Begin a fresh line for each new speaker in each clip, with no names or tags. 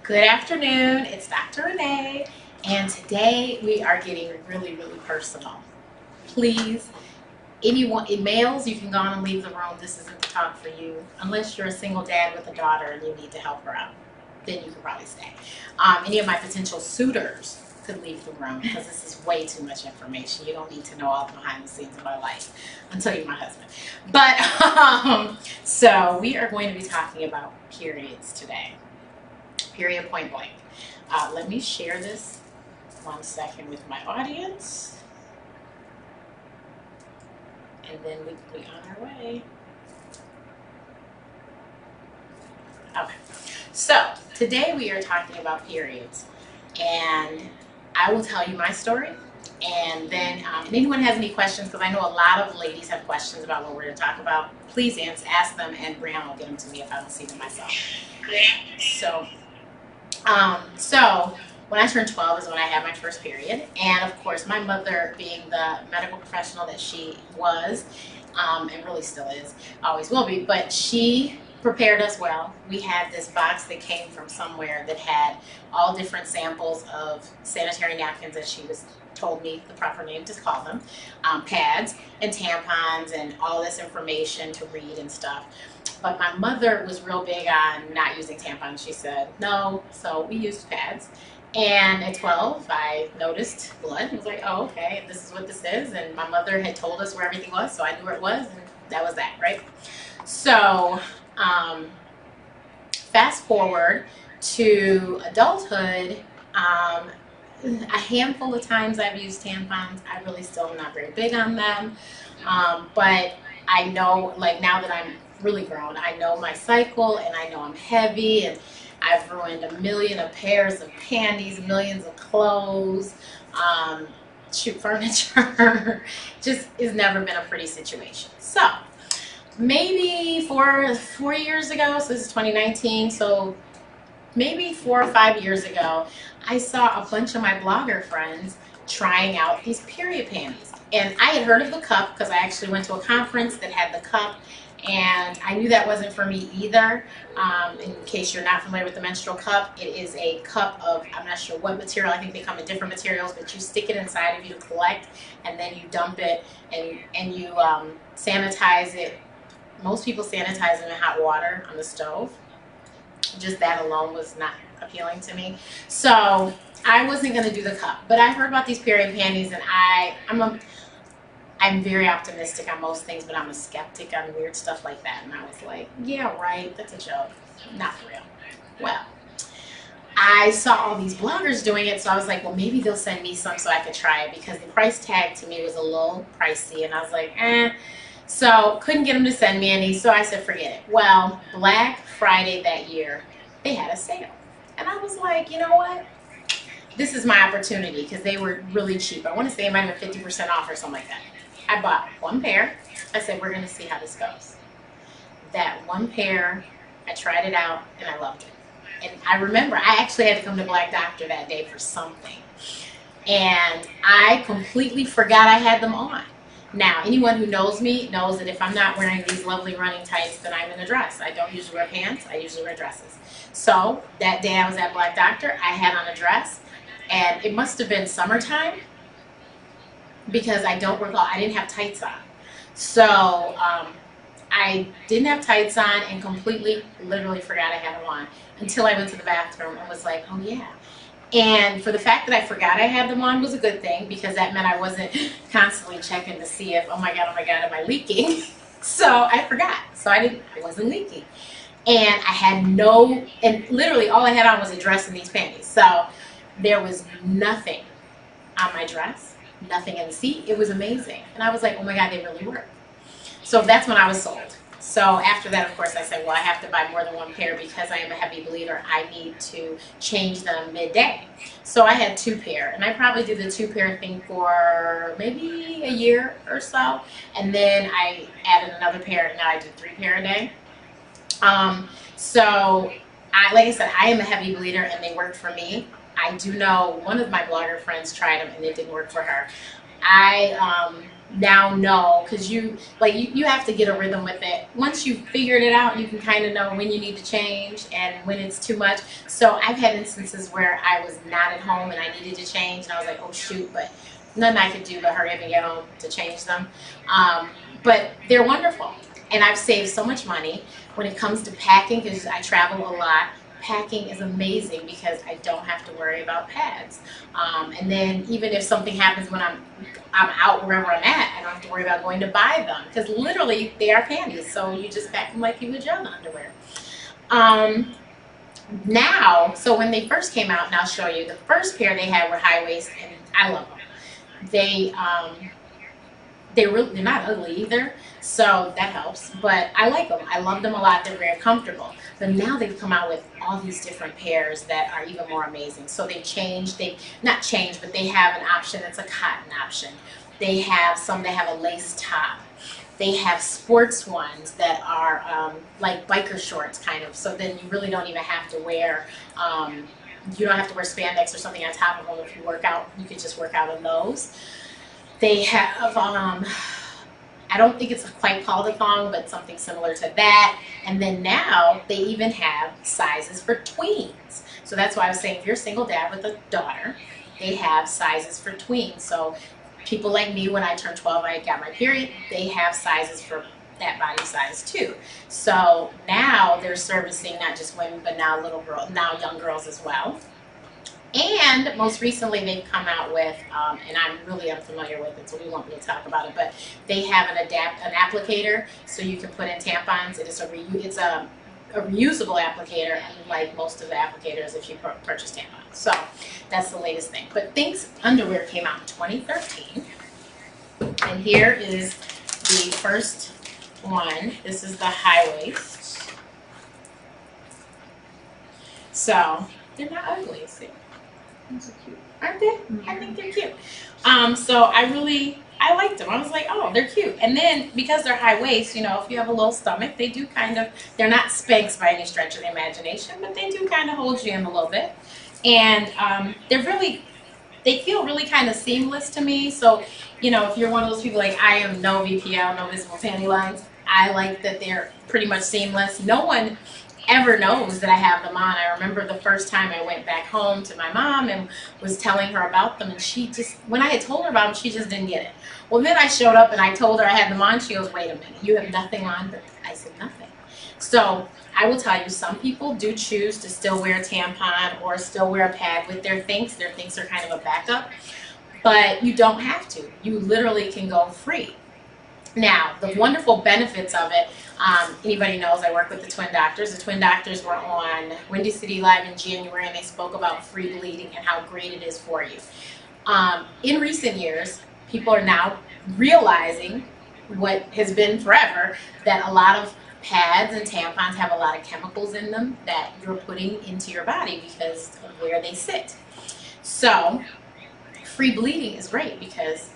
Good afternoon, it's Dr. Renee, and today we are getting really, really personal. Please, anyone, males, you can go on and leave the room. This isn't the talk for you. Unless you're a single dad with a daughter and you need to help her out, then you can probably stay. Any of my potential suitors could leave the room because this is way too much information. You don't need to know all the behind the scenes of my life until you're my husband. But, so we are going to be talking about periods today. Period, point blank. Let me share this 1 second with my audience, and then we can be on our way. Okay, so today we are talking about periods, and I will tell you my story, and then if anyone has any questions, because I know a lot of ladies have questions about what we're going to talk about, please ask them, and Brianna will get them to me if I don't see them myself. So when I turned 12 is when I had my first period, and of course my mother, being the medical professional that she was, and really still is, always will be, but she prepared us well. We had this box that came from somewhere that had all different samples of sanitary napkins, as she told me the proper name to call them, pads and tampons and all this information to read and stuff. But my mother was real big on not using tampons. She said no, so we used pads. And at 12, I noticed blood and was like, oh, okay, this is what this is. And my mother had told us where everything was, so I knew where it was, and that was that, right? So fast forward to adulthood, a handful of times I've used tampons. I really still am not very big on them, but I know, like, now that I'm really grown, I know my cycle, and I know I'm heavy, and I've ruined a million of pairs of panties, millions of clothes, furniture. Just has never been a pretty situation. So maybe four years ago, so this is 2019, so maybe 4 or 5 years ago, I saw a bunch of my blogger friends trying out these period panties. And I had heard of the cup because I actually went to a conference that had the cup, and I knew that wasn't for me either. In case you're not familiar with the menstrual cup, it is a cup of, I'm not sure what material, I think they come in different materials, but you stick it inside of you to collect, and then you dump it, and you sanitize it. Most people sanitize them in hot water on the stove. Just that alone was not appealing to me. So I wasn't going to do the cup, but I heard about these period panties, and I'm very optimistic on most things, but I'm a skeptic on weird stuff like that. And I was like, yeah, right, that's a joke, not for real. Well, I saw all these bloggers doing it, so I was like, well, maybe they'll send me some so I could try it, because the price tag to me was a little pricey, and I was like, eh. So couldn't get them to send me any, so I said, forget it. Well, Black Friday that year, they had a sale. And I was like, you know what? This is my opportunity, because they were really cheap. I want to say it might have been 50% off or something like that. I bought one pair. I said, we're going to see how this goes. That one pair, I tried it out, and I loved it. And I remember I actually had to come to Black Doctor that day for something. And I completely forgot I had them on. Now, anyone who knows me knows that if I'm not wearing these lovely running tights, then I'm in a dress. I don't usually wear pants. I usually wear dresses. So that day I was at Black Doctor, I had on a dress, and it must have been summertime, because I don't recall, I didn't have tights on. So I didn't have tights on and completely, literally forgot I had them on until I went to the bathroom and was like, oh yeah. And for the fact that I forgot I had them on was a good thing, because that meant I wasn't constantly checking to see if, oh my God, am I leaking? So I forgot. So I wasn't leaking. And I had and literally all I had on was a dress and these panties. So there was nothing on my dress, nothing in the seat. It was amazing. And I was like, oh my God, they really work. So that's when I was sold. So after that, of course, I said, well, I have to buy more than one pair, because I am a heavy bleeder. I need to change them midday. So I had 2 pair, and I probably did the 2 pair thing for maybe a year or so. And then I added another pair, and now I do 3 pair a day. So like I said, I am a heavy bleeder, and they work for me. I do know one of my blogger friends tried them, and it didn't work for her. I now know, because you have to get a rhythm with it. Once you've figured it out, you can kind of know when you need to change and when it's too much. So I've had instances where I was not at home and I needed to change, and I was like, oh shoot, but nothing I could do but hurry up and get home to change them. But they're wonderful, and I've saved so much money when it comes to packing, because I travel a lot. Packing is amazing because I don't have to worry about pads. And then even if something happens when I'm out wherever I'm at, I don't have to worry about going to buy them, because literally they are panties. So you just pack them like you would your underwear. Now, so when they first came out, and I'll show you, the first pair they had were high waist, and I love them. They're not ugly either, so that helps. But I like them. I love them a lot. They're very comfortable. But now they've come out with all these different pairs that are even more amazing. So they've changed. Not changed, but they have an option that's a cotton option. They have some that have a lace top. They have sports ones that are like biker shorts, kind of. So then you really don't even have to wear. You don't have to wear spandex or something on top of them if you work out. You could just work out in those. They have, I don't think it's quite called a thong, but something similar to that. And then now they even have sizes for tweens. So that's why I was saying, if you're a single dad with a daughter, they have sizes for tweens. So people like me, when I turned 12, I got my period, they have sizes for that body size too. So now they're servicing not just women, but now now young girls as well. And most recently, they've come out with, and I'm really unfamiliar with it, so we won't really talk about it, but they have an applicator, so you can put in tampons. It's a reusable applicator, unlike most of the applicators if you purchase tampons. So that's the latest thing. But Thinx underwear came out in 2013, and here is the first one. This is the high waist. So they're not ugly, see? These are cute, aren't they? Mm-hmm. I think they're cute. So I liked them. I was like, oh, they're cute. And then because they're high waist, you know, if you have a little stomach, they do kind of, they're not Spanx by any stretch of the imagination, but they do kind of hold you in a little bit. And they feel really kind of seamless to me. So, you know, if you're one of those people like I am, no VPL, no visible panty lines, I like that they're pretty much seamless. No one ever knows that I have them on. I remember the first time I went back home to my mom and was telling her about them, and she just, when I had told her about them, she just didn't get it. Well, then I showed up and I told her I had them on. She goes, wait a minute, you have nothing on? But I said, nothing. So I will tell you, some people do choose to still wear a tampon or still wear a pad with their Thinx. Their Thinx are kind of a backup, but you don't have to. You literally can go free. Now, the wonderful benefits of it, anybody knows I work with the Twin Doctors. The Twin Doctors were on Windy City Live in January, and they spoke about free bleeding and how great it is for you. In recent years, people are now realizing what has been forever, that a lot of pads and tampons have a lot of chemicals in them that you're putting into your body because of where they sit. So free bleeding is great because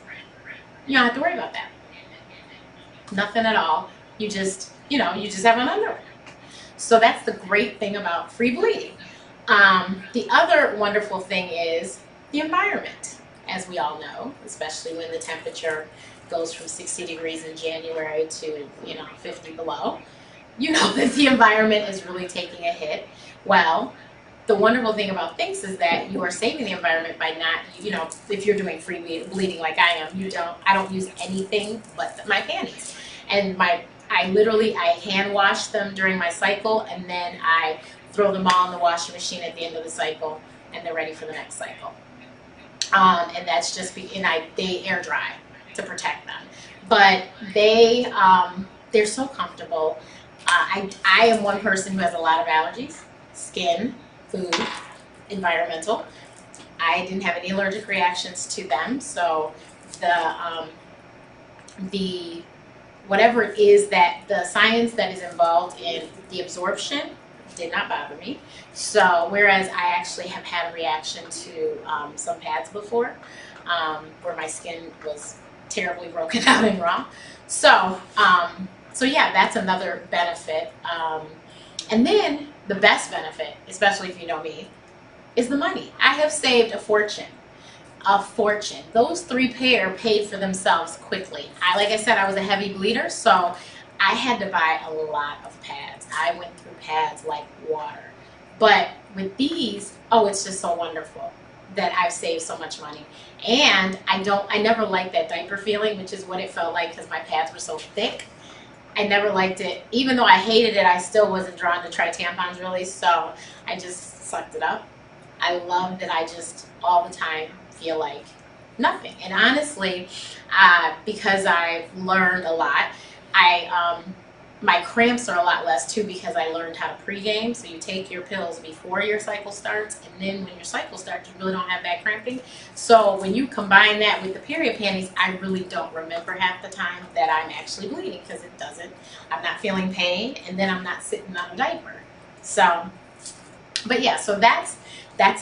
you don't have to worry about that. Nothing at all. You just have an underwear. So that's the great thing about free bleeding. The other wonderful thing is the environment, as we all know, especially when the temperature goes from 60 degrees in January to 50 below. You know that the environment is really taking a hit. Well, the wonderful thing about Thinx is that you are saving the environment by not, if you're doing free bleeding like I am, I don't use anything but my panties. And I hand wash them during my cycle, and then I throw them all in the washing machine at the end of the cycle, and they're ready for the next cycle. And that's just, they air dry to protect them. But they're so comfortable. I am one person who has a lot of allergies: skin, food, environmental. I didn't have any allergic reactions to them, so the whatever it is that the science that is involved in the absorption did not bother me. So whereas I actually have had a reaction to some pads before, where my skin was terribly broken out and raw. So yeah, that's another benefit. And then the best benefit, especially if you know me, is the money. I have saved a fortune a fortune. Those 3 pair paid for themselves quickly. Like I said, I was a heavy bleeder, so I had to buy a lot of pads. I went through pads like water. But with these, oh, it's just so wonderful that I've saved so much money. And I never liked that diaper feeling, which is what it felt like because my pads were so thick. I never liked it. Even though I hated it, I still wasn't drawn to try tampons really, so I just sucked it up. I love that I just all the time feel like nothing. And honestly, because I've learned a lot, my cramps are a lot less too because I learned how to pregame. So you take your pills before your cycle starts, and then when your cycle starts, you really don't have bad cramping. So when you combine that with the period panties, I really don't remember half the time that I'm actually bleeding because it doesn't. I'm not feeling pain, and then I'm not sitting on a diaper. So, but yeah, so that's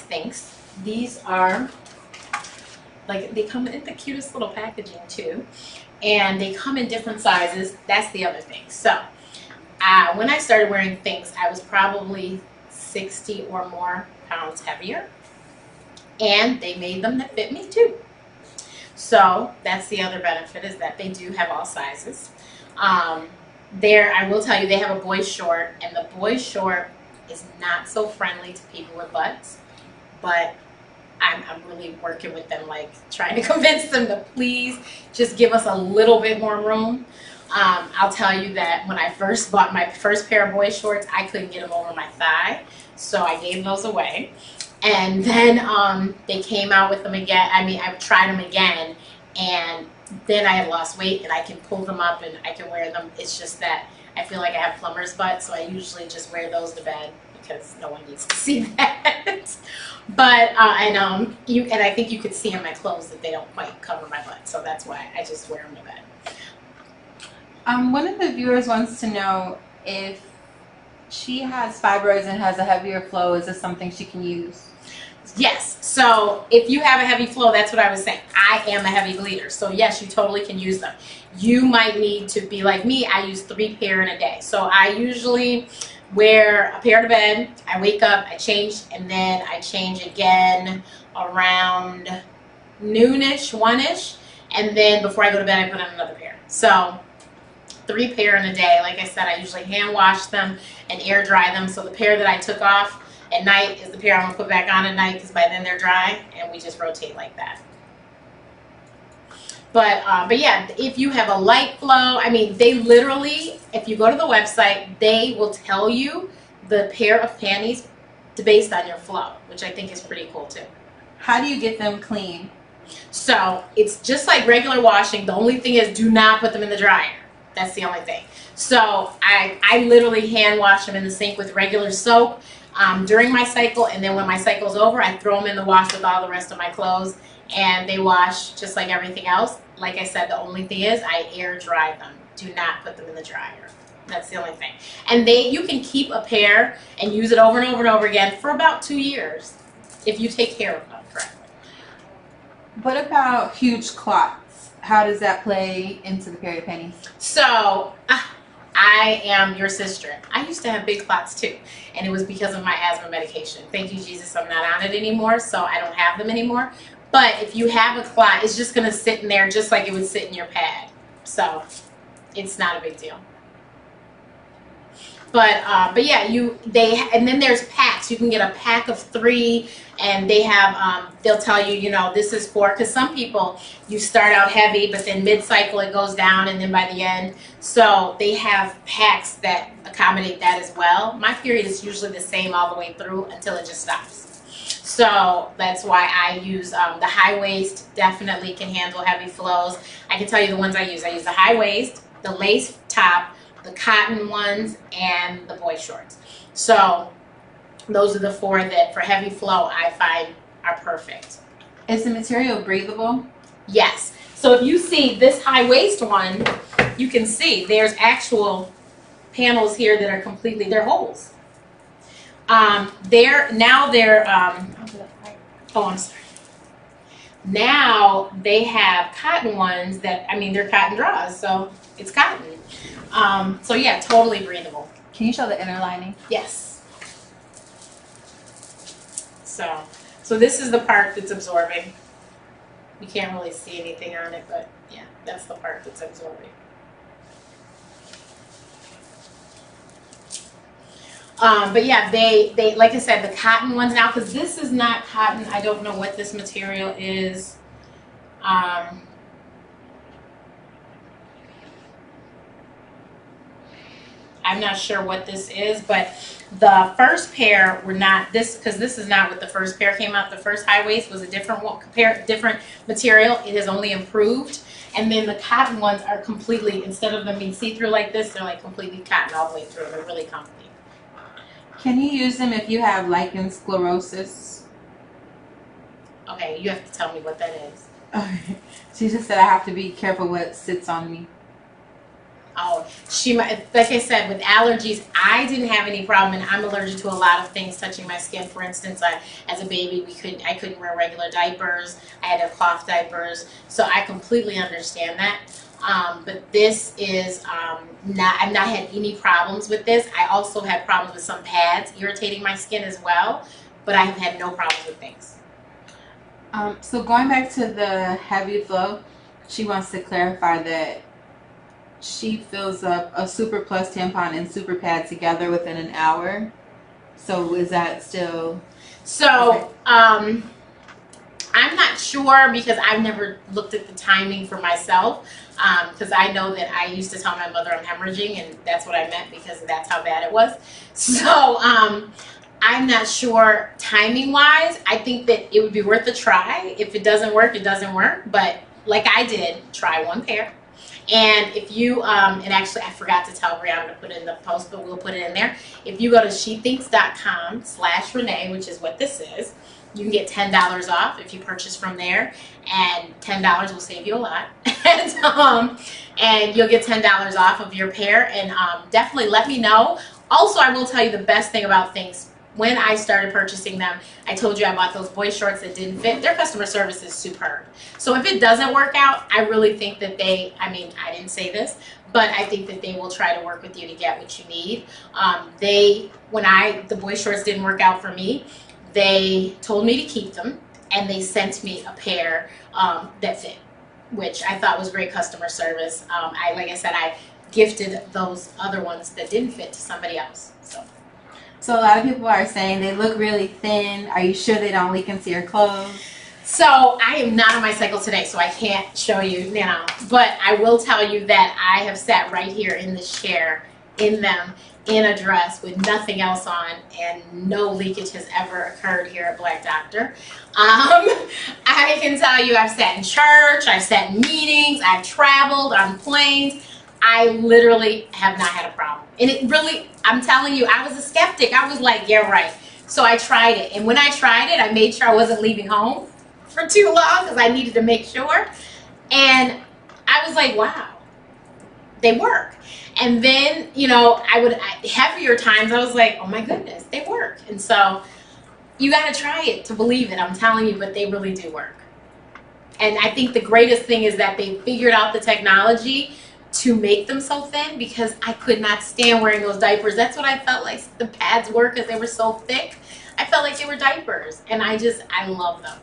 things. These are like, they come in the cutest little packaging too. And they come in different sizes. That's the other thing. So when I started wearing things, I was probably 60 or more pounds heavier. And they made them that fit me too. So that's the other benefit, is that they do have all sizes. I will tell you, they have a boy short. And the boy short is not so friendly to people with butts. But I'm really working with them, like trying to convince them to please just give us a little bit more room. I'll tell you that when I first bought my first pair of boy shorts, I couldn't get them over my thigh, so I gave those away. And then they came out with them again. I mean, I tried them again, and then I had lost weight, and I can pull them up and I can wear them. It's just that I feel like I have plumber's butt, so I usually just wear those to bed because no one needs to see that. But and I think you could see in my clothes that they don't quite cover my butt, so that's why I just wear them to bed.
One of the viewers wants to know if she has fibroids and has a heavier flow. Is this something she can use?
Yes. So if you have a heavy flow, that's what I was saying. I am a heavy bleeder, so yes, you totally can use them. You might need to be like me. I use 3 pair in a day, so I usually wear a pair to bed. I wake up, I change, and then I change again around noonish, 1ish, and then before I go to bed, I put on another pair. So 3 pair in a day. Like I said, I usually hand wash them and air dry them. So the pair that I took off at night is the pair I'm gonna put back on at night, because by then they're dry, and we just rotate like that. But yeah, if you have a light flow, I mean, they literally, if you go to the website, they will tell you the pair of panties based on your flow, which I think is pretty cool too.
How do you get them clean?
So it's just like regular washing. The only thing is, do not put them in the dryer. That's the only thing. So I literally hand wash them in the sink with regular soap during my cycle, and then when my cycle's over, I throw them in the wash with all the rest of my clothes, and they wash just like everything else. Like I said, the only thing is I air dry them. Do not put them in the dryer. That's the only thing. And you can keep a pair and use it over and over and over again for about 2 years if you take care of them correctly.
What about huge clots? How does that play into the period panties?
So I am your sister. I used to have big clots too, and it was because of my asthma medication. Thank you, Jesus, I'm not on it anymore, so I don't have them anymore. But if you have a clot, it's just gonna sit in there just like it would sit in your pad. So it's not a big deal. But yeah, and then there's packs. You can get a pack of 3, and they have they'll tell you, you know, this is for, because some people, you start out heavy, but then mid-cycle it goes down, and then by the end, so they have packs that accommodate that as well. My period is usually the same all the way through until it just stops. So that's why I use the high waist. Definitely can handle heavy flows. I can tell you the ones I use. I use the high waist, the lace top, the cotton ones, and the boy shorts. So those are the 4 that for heavy flow I find are perfect.
Is the material breathable?
Yes. So if you see this high waist one, you can see there's actual panels here that are completely, they're holes. Oh, I'm sorry. Now they have cotton ones that, I mean, they're cotton draws, so it's cotton. So yeah, totally breathable.
Can you show the inner lining?
Yes. So this is the part that's absorbing. You can't really see anything on it, but yeah, that's the part that's absorbing. But yeah, they like I said, the cotton ones now, because this is not cotton. I don't know what this material is. I'm not sure what this is, but the first pair were not this, because this is not what the first pair came out. The first high waist was a different one, different material. It has only improved. And then the cotton ones are completely, instead of them being see-through like this, they're like completely cotton all the way through. They're really comfy.
Can you use them if you have lichen sclerosis?
Okay, you have to tell me what that is.
Okay. She just said I have to be careful what sits on me.
Oh, she might, like I said, with allergies, I didn't have any problem, and I'm allergic to a lot of things touching my skin. For instance, as a baby, I couldn't wear regular diapers. I had to have cloth diapers, so I completely understand that. But this is I've not had any problems with this. I also had problems with some pads irritating my skin as well, but I have had no problems with things.
So going back to the heavy flow, she wants to clarify that she fills up a Super Plus tampon and Super Pad together within an hour. So is that still?
So,
okay.
I'm not sure, because I've never looked at the timing for myself, because I know that I used to tell my mother I'm hemorrhaging, and that's what I meant, because that's how bad it was. So I'm not sure timing wise. I think that it would be worth a try. If it doesn't work, it doesn't work. But like I did, try one pair. And if you, and actually I forgot to tell Brianna to put it in the post, but we'll put it in there. If you go to shethinks.com/Renee, which is what this is, you can get $10 off if you purchase from there, and $10 will save you a lot. And you'll get $10 off of your pair, and definitely let me know. Also, I will tell you the best thing about Thinks. When I started purchasing them, I told you I bought those boy shorts that didn't fit. Their customer service is superb. So if it doesn't work out, I really think that I didn't say this, but I think that they will try to work with you to get what you need. The boy shorts didn't work out for me, they told me to keep them, and they sent me a pair that fit, which I thought was great customer service. Like I said, I gifted those other ones that didn't fit to somebody else.
So a lot of people are saying they look really thin. Are you sure they don't leak into your clothes?
So I am not on my cycle today, so I can't show you now. But I will tell you that I have sat right here in this chair in them in a dress with nothing else on, and no leakage has ever occurred here at Black Doctor. I can tell you I've sat in church, I've sat in meetings, I've traveled on planes. I literally have not had a problem. And it really, I'm telling you, I was a skeptic. I was like, yeah, right. So I tried it. And when I tried it, I made sure I wasn't leaving home for too long, because I needed to make sure. And I was like, wow, they work. And then, heavier times, I was like, oh my goodness, they work. And so you got to try it to believe it. I'm telling you, but they really do work. And I think the greatest thing is that they figured out the technology to make them so thin, because I could not stand wearing those diapers. That's what I felt like the pads were, because they were so thick. I felt like they were diapers, and I love them.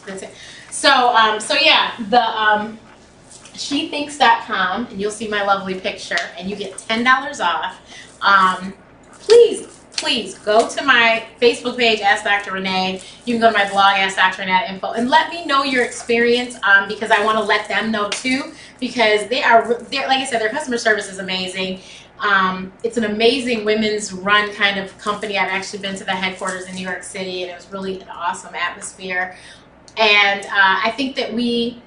That's it. So yeah, the shethinks.com, and you'll see my lovely picture, and you get $10 off. Please go to my Facebook page, Ask Dr. Renee. You can go to my blog, Ask Dr. Renee info, and let me know your experience, because I want to let them know too, because they're like I said, their customer service is amazing. It's an amazing women's run kind of company. I've actually been to the headquarters in New York City, and it was really an awesome atmosphere. And I think that we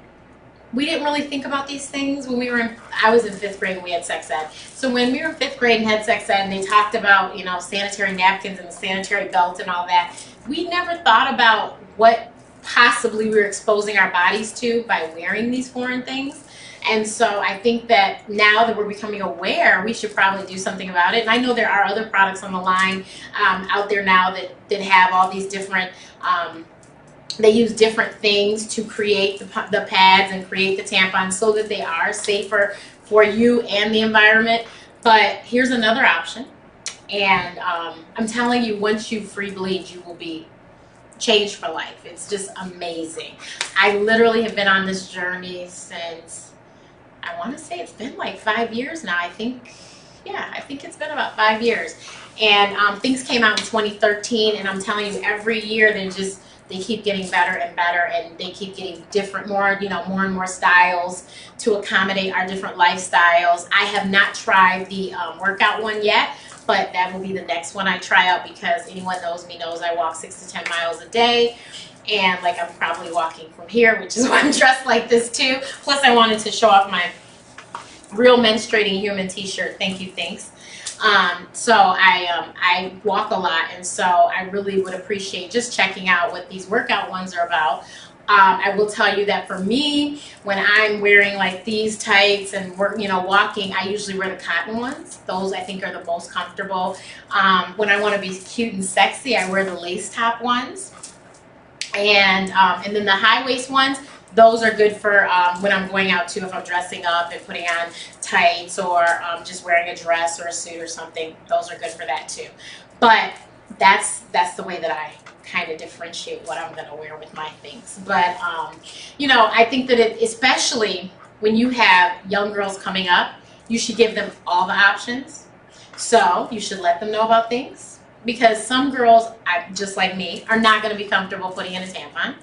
didn't really think about these things when I was in 5th grade and we had sex ed. So when we were in 5th grade and had sex ed, and they talked about, sanitary napkins and the sanitary belt and all that, we never thought about what possibly we were exposing our bodies to by wearing these foreign things. And so I think that now that we're becoming aware, we should probably do something about it. And I know there are other products on the line out there now that have all these different, they use different things to create the pads and create the tampons so that they are safer for you and the environment. But here's another option. And I'm telling you, once you free bleed, you will be changed for life. It's just amazing. I literally have been on this journey since, I want to say it's been like 5 years now. I think it's been about 5 years. And things came out in 2013, and I'm telling you, every year they keep getting better and better, and they keep getting different, more and more styles to accommodate our different lifestyles. I have not tried the workout one yet, but that will be the next one I try out, because anyone knows me knows I walk 6 to 10 miles a day. And like, I'm probably walking from here, which is why I'm dressed like this too. Plus, I wanted to show off my Real Menstruating Human t-shirt. Thank you, thanks. So I walk a lot, and so I really would appreciate just checking out what these workout ones are about. I will tell you that for me, when I'm wearing like these tights and walking, I usually wear the cotton ones. Those I think are the most comfortable. When I want to be cute and sexy, I wear the lace top ones. And then the high waist ones, those are good for when I'm going out too, if I'm dressing up and putting on tights, or just wearing a dress or a suit or something. Those are good for that too. But that's the way that I kind of differentiate what I'm going to wear with my things. But I think that especially when you have young girls coming up, you should give them all the options. So you should let them know about things. Because some girls, just like me, are not going to be comfortable putting in a tampon.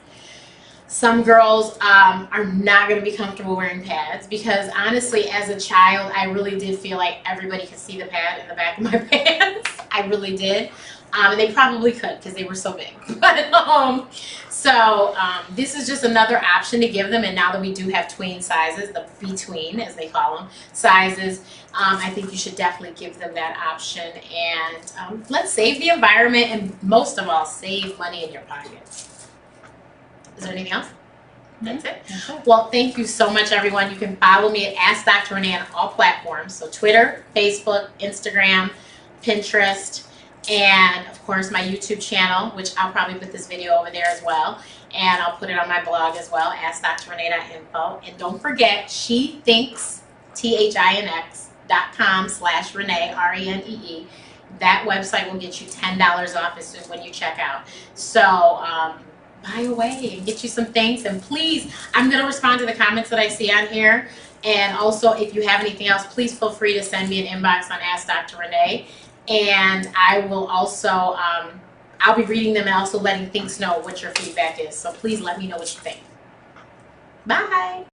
Some girls are not going to be comfortable wearing pads, because honestly, as a child, I really did feel like everybody could see the pad in the back of my pants. I really did. And they probably could, because they were so big. But this is just another option to give them. And now that we do have tween sizes, the between, as they call them, sizes, I think you should definitely give them that option. And let's save the environment, and most of all, save money in your pockets. Is there anything else? That's it. Well, thank you so much, everyone. You can follow me at Ask Dr. Renee on all platforms. So Twitter, Facebook, Instagram, Pinterest, and of course my YouTube channel, which I'll probably put this video over there as well. And I'll put it on my blog as well, AskDrRenee.info. And don't forget, SheThinks, THINX.com/Renee, RENEE. That website will get you $10 off as soon when you check out. So buy away and get you some things. And please, I'm going to respond to the comments that I see on here. And also, if you have anything else, please feel free to send me an inbox on Ask Dr. Renee. And I will also, I'll be reading them and also letting things know what your feedback is. So please let me know what you think. Bye.